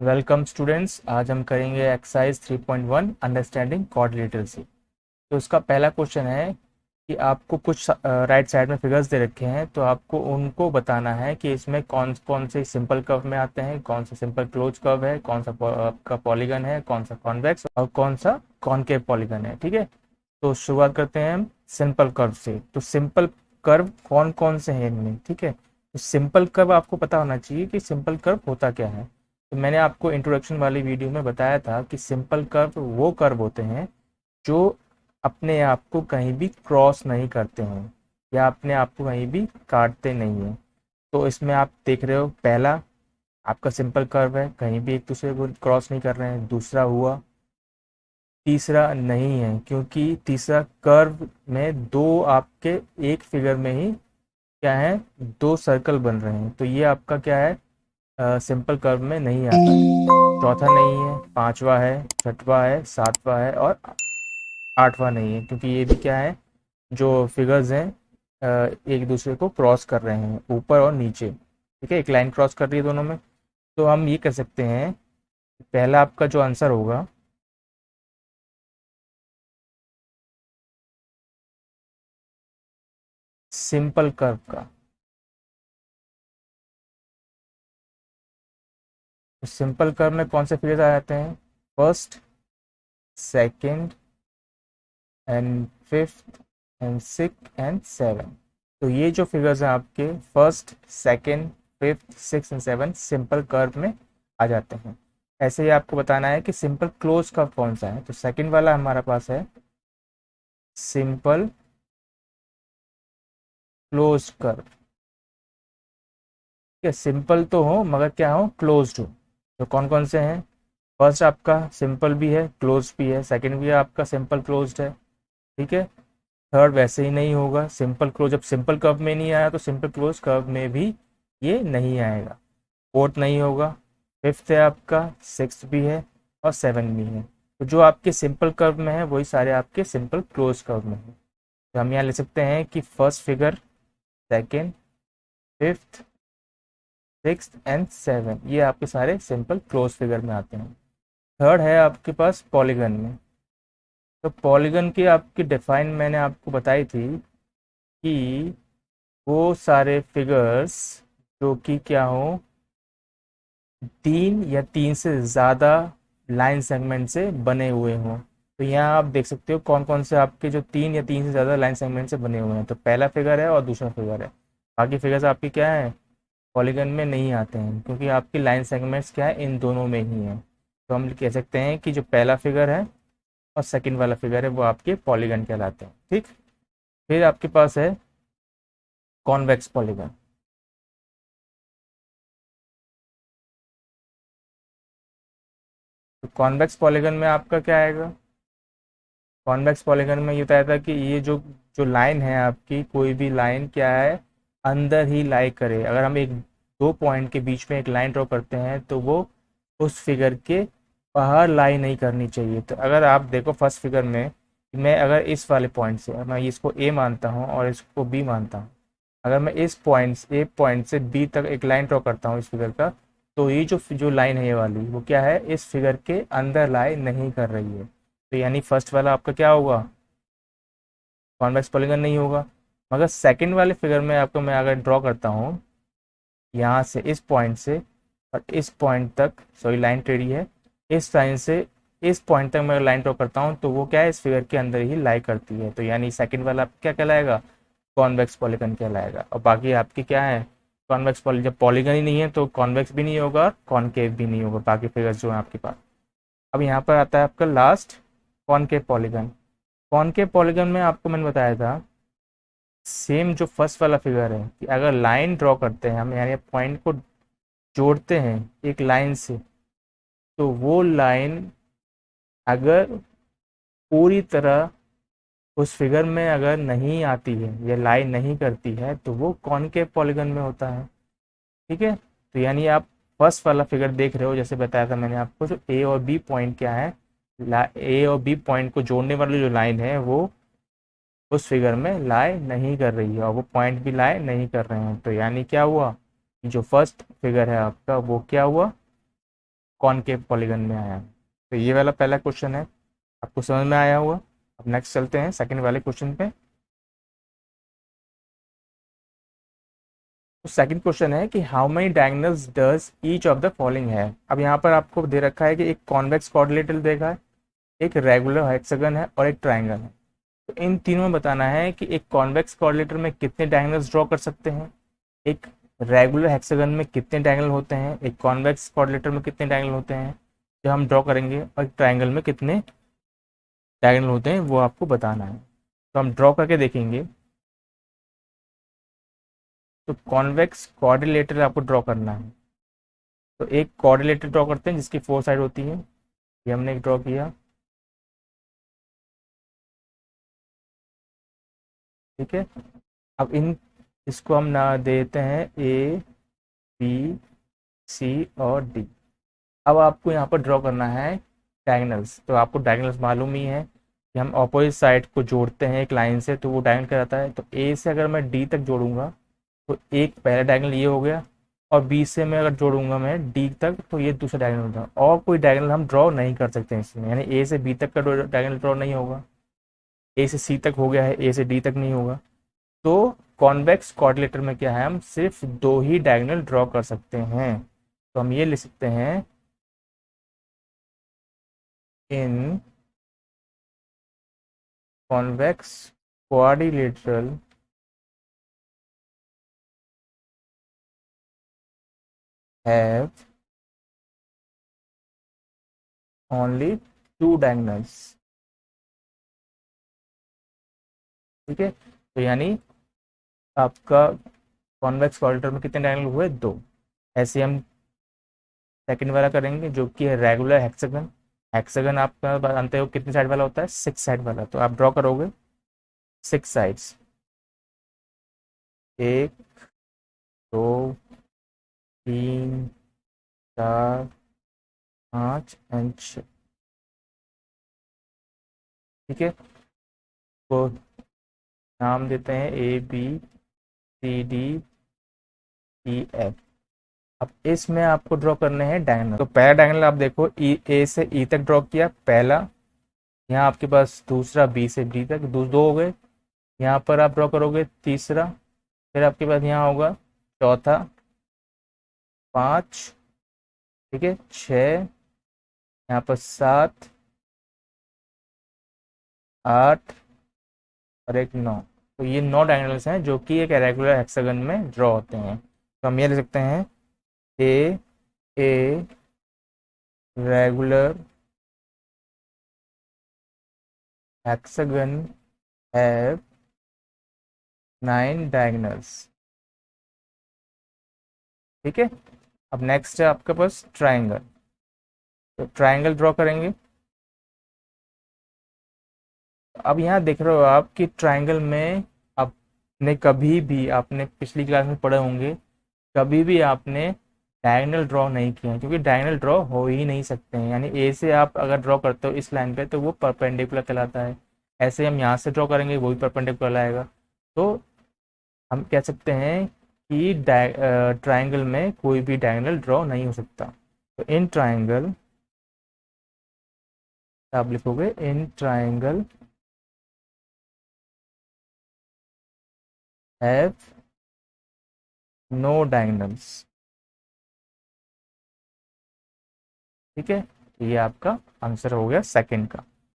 Welcome students. आज हम करेंगे एक्सरसाइज 3.1 अंडरस्टैंडिंग कॉर्ड लिटरेसी। तो उसका पहला क्वेश्चन है कि आपको कुछ राइट साइड में फिगर्स दे रखे हैं, तो आपको उनको बताना है कि इसमें कौन कौन से सिंपल कर्व में आते हैं, कौन सा सिंपल क्लोज कर्व है, कौन सा आपका पॉलीगन है, कौन सा कॉन्वेक्स और कौन सा कॉनकेव पॉलीगन है। ठीक है, तो शुरुआत करते हैं हम सिंपल कर्व से। तो सिंपल कर्व कौन कौन से हैं इनमें। ठीक है, तो सिंपल कर्व आपको पता होना चाहिए कि सिंपल कर्व होता क्या है। तो मैंने आपको इंट्रोडक्शन वाली वीडियो में बताया था कि सिंपल कर्व वो कर्व होते हैं जो अपने आप को कहीं भी क्रॉस नहीं करते हैं या अपने आप को कहीं भी काटते नहीं हैं। तो इसमें आप देख रहे हो, पहला आपका सिंपल कर्व है, कहीं भी एक दूसरे को क्रॉस नहीं कर रहे हैं। दूसरा हुआ, तीसरा नहीं है क्योंकि तीसरा कर्व में दो आपके एक फिगर में ही क्या है, दो सर्कल बन रहे हैं, तो ये आपका क्या है, सिंपल कर्व में नहीं आता। चौथा नहीं है, पांचवा है, छठवा है, सातवां है और आठवां नहीं है क्योंकि ये भी क्या है, जो फिगर्स हैं एक दूसरे को क्रॉस कर रहे हैं, ऊपर और नीचे। ठीक है, एक लाइन क्रॉस कर रही है दोनों में। तो हम ये कर सकते हैं, पहला आपका जो आंसर होगा सिंपल कर्व का। तो सिंपल कर्व में कौन से फिगर्स आ जाते हैं, first, second and fifth and six and seven. तो ये जो फिगर्स हैं आपके first, second, fifth, six and seven simple curve में आ जाते हैं। ऐसे ही आपको बताना है कि सिंपल क्लोज कर्व कौन सा है। तो सेकंड वाला हमारा पास है सिंपल क्लोज कर्व। ठीक है, सिंपल तो हो मगर क्या हो, क्लोज्ड हो। तो कौन कौन से हैं, फर्स्ट आपका सिंपल भी है, क्लोज भी है, सेकंड भी आपका सिंपल क्लोज्ड है। ठीक है, थर्ड वैसे ही नहीं होगा, सिंपल क्लोज जब सिंपल कर्व में नहीं आया तो सिंपल क्लोज कर्व में भी ये नहीं आएगा। फोर्थ नहीं होगा, फिफ्थ है आपका, सिक्स भी है और सेवन भी है। तो जो आपके सिंपल कर्व में है वही सारे आपके सिंपल क्लोज कर्व में है। तो हम यहाँ लिख सकते हैं कि first figure, second, fifth, six and seven ये आपके सारे सिंपल क्लोज फिगर में आते हैं। थर्ड है आपके पास पॉलीगन में। तो पॉलीगन की आपकी डिफाइन मैंने आपको बताई थी कि वो सारे फिगर्स जो कि क्या हो, तीन या तीन से ज़्यादा लाइन सेगमेंट से बने हुए हों। तो यहाँ आप देख सकते हो कौन कौन से आपके जो तीन या तीन से ज़्यादा लाइन सेगमेंट से बने हुए हैं। तो पहला फिगर है और दूसरा फिगर है। बाकी फिगर्स आपके क्या है, पॉलीगन में नहीं आते हैं क्योंकि आपकी लाइन सेगमेंट्स क्या है, इन दोनों में ही है। तो हम कह सकते हैं कि जो पहला फिगर है और सेकंड वाला फिगर है वो आपके पॉलीगन कहलाते हैं। ठीक, फिर आपके पास है कॉन्वेक्स पॉलीगन। तो कॉन्वेक्स पॉलीगन में आपका क्या आएगा, कॉन्वेक्स पॉलीगन में ये बताया था कि ये जो जो लाइन है आपकी, कोई भी लाइन क्या है, अंदर ही लाई करे। अगर हम एक दो पॉइंट के बीच में एक लाइन ड्रॉ करते हैं तो वो उस फिगर के बाहर लाई नहीं करनी चाहिए। तो अगर आप देखो फर्स्ट फिगर में, मैं अगर इस वाले पॉइंट से, मैं इसको ए मानता हूँ और इसको बी मानता हूँ, अगर मैं इस पॉइंट ए पॉइंट से बी तक एक लाइन ड्रॉ करता हूँ इस फिगर का, तो ये जो जो लाइन है ये वाली, वो क्या है, इस फिगर के अंदर लाई नहीं कर रही है। तो यानी फर्स्ट वाला आपका क्या होगा, कॉन्वेक्स पॉलीगन नहीं होगा। मगर सेकंड वाले फिगर में आपको मैं अगर ड्रॉ करता हूँ यहाँ से इस पॉइंट से और इस पॉइंट तक, सॉरी लाइन टेढ़ी है, इस लाइन से इस पॉइंट तक मैं लाइन ड्रॉ करता हूँ तो वो क्या है, इस फिगर के अंदर ही लाई करती है। तो यानी सेकंड वाला क्या कहलाएगा, कॉन्वेक्स पॉलीगन कहलाएगा। और बाकी आपकी क्या है, कॉन्वेक्स पॉली, जब पॉलीगन ही नहीं है तो कॉन्वेक्स भी नहीं होगा और कॉनकेव भी नहीं होगा, बाकी फिगर्स जो है आपके पास। अब यहाँ पर आता है आपका last, concave polygon. Concave polygon में आपको मैंने बताया था सेम जो फर्स्ट वाला फिगर है कि अगर लाइन ड्रॉ करते हैं हम, यानी पॉइंट को जोड़ते हैं एक लाइन से, तो वो लाइन अगर पूरी तरह उस फिगर में अगर नहीं आती है या लाइन नहीं करती है तो वो कॉनकेव पॉलीगन में होता है। ठीक है, तो यानी आप फर्स्ट वाला फिगर देख रहे हो, जैसे बताया था मैंने आपको, जो ए और बी पॉइंट क्या है, ए और बी पॉइंट को जोड़ने वाली जो लाइन है वो उस फिगर में लाई नहीं कर रही है और वो पॉइंट भी लाई नहीं कर रहे हैं। तो यानी क्या हुआ, जो फर्स्ट फिगर है आपका वो क्या हुआ, कॉनकेव पॉलीगन में आया है। तो ये वाला पहला क्वेश्चन है, आपको समझ में आया हुआ। अब नेक्स्ट चलते हैं सेकंड वाले क्वेश्चन पे। तो सेकंड क्वेश्चन है कि how many diagonals does each of the following है। अब यहाँ पर आपको दे रखा है कि एक कॉन्वेक्स क्वाड्रिलेटरल देखा है, एक रेगुलर हेक्सागन है और एक ट्राइंगल है। तो इन तीनों में बताना है कि एक कॉन्वेक्स क्वाड्रिलेटर में कितने डायगोनल्स ड्रॉ कर सकते हैं, एक रेगुलर हेक्सागन में कितने डायगोनल होते हैं, एक कॉन्वेक्स क्वाड्रिलेटर में कितने डायगोनल होते हैं जो हम ड्रॉ करेंगे, और एक ट्राइंगल में कितने डायगोनल होते हैं वो आपको बताना है। तो हम ड्रॉ करके देखेंगे। तो कॉन्वेक्स क्वाड्रिलेटर आपको ड्रॉ करना है। तो एक क्वाड्रिलेटर ड्रॉ करते हैं जिसकी 4 साइड होती है। ये हमने एक ड्रॉ किया, ठीक है। अब इन इसको हम ना देते हैं ए, बी, सी और डी। अब आपको यहाँ पर ड्रॉ करना है डायगोनल्स। तो आपको डायगोनल्स मालूम ही है कि हम ऑपोजिट साइड को जोड़ते हैं एक लाइन से तो वो डायगोनल कहलाता है। तो ए से अगर मैं डी तक जोड़ूंगा तो एक पहला डायगोनल ये हो गया, और बी से मैं अगर जोड़ूंगा मैं डी तक तो ये दूसरा डायगोनल होगा। और कोई डायगोनल हम ड्रॉ नहीं कर सकते इसमें, यानी ए से बी तक का डायगोनल ड्रॉ नहीं होगा। ए से सी तक हो गया है, ए से डी तक नहीं होगा। तो कॉन्वेक्स क्वाड्रिलेटर में क्या है, हम सिर्फ दो ही डायगोनल ड्रॉ कर सकते हैं। तो हम ये लिख सकते हैं, in convex quadrilateral have only two diagonals. ठीक है, तो यानी आपका कॉन्वेक्स क्वाड्रिलेटर में कितने डायगोनल हुए, दो। ऐसे हम सेकंड वाला करेंगे जो कि है रेगुलर हेक्सागन। हेक्सागन आप जानते हो कितने साइड वाला होता है, 6 साइड वाला। तो आप ड्रॉ करोगे 6 साइड्स, एक, दो, तीन, चार, पाँच एंड 6। ठीक है, तो नाम देते हैं ए, बी, सी, डी, ई, एफ। अब इसमें आपको ड्रॉ करने हैं डायगोनल। तो पहला डायगोनल आप देखो, ई, ए से ई तक ड्रॉ किया पहला। यहाँ आपके पास दूसरा बी से डी तक, दो हो गए। यहाँ पर आप ड्रॉ करोगे तीसरा, फिर आपके पास यहाँ होगा चौथा, 5, ठीक है, 6, यहाँ पर 7, 8 और एक 9। तो ये 9 डायगोनल्स हैं जो कि एक रेगुलर हेक्सागन में ड्रॉ होते हैं। तो हम ये लिख सकते हैं, a, a regular hexagon have 9 diagonals. ठीक है, अब नेक्स्ट है आपके पास ट्राइंगल। तो ट्राइंगल ड्रॉ करेंगे। अब यहाँ देख रहे हो आप कि ट्राइंगल में आपने कभी भी, आपने पिछली क्लास में पढ़े होंगे, कभी भी आपने डायगोनल ड्रॉ नहीं किया है, क्योंकि डायगोनल ड्रॉ हो ही नहीं सकते हैं। यानी ए से आप अगर ड्रॉ करते हो इस लाइन पे तो वो परपेंडिकुलर कहलाता है। ऐसे हम यहाँ से ड्रॉ करेंगे वो भी परपेंडिकुलर आएगा। तो हम कह सकते हैं कि ट्राइंगल में कोई भी डायगोनल ड्रॉ नहीं हो सकता। तो इन ट्राइंगल आप लिखोगे, in triangle have no diagonals. ठीक है, ये आपका आंसर हो गया सेकंड का।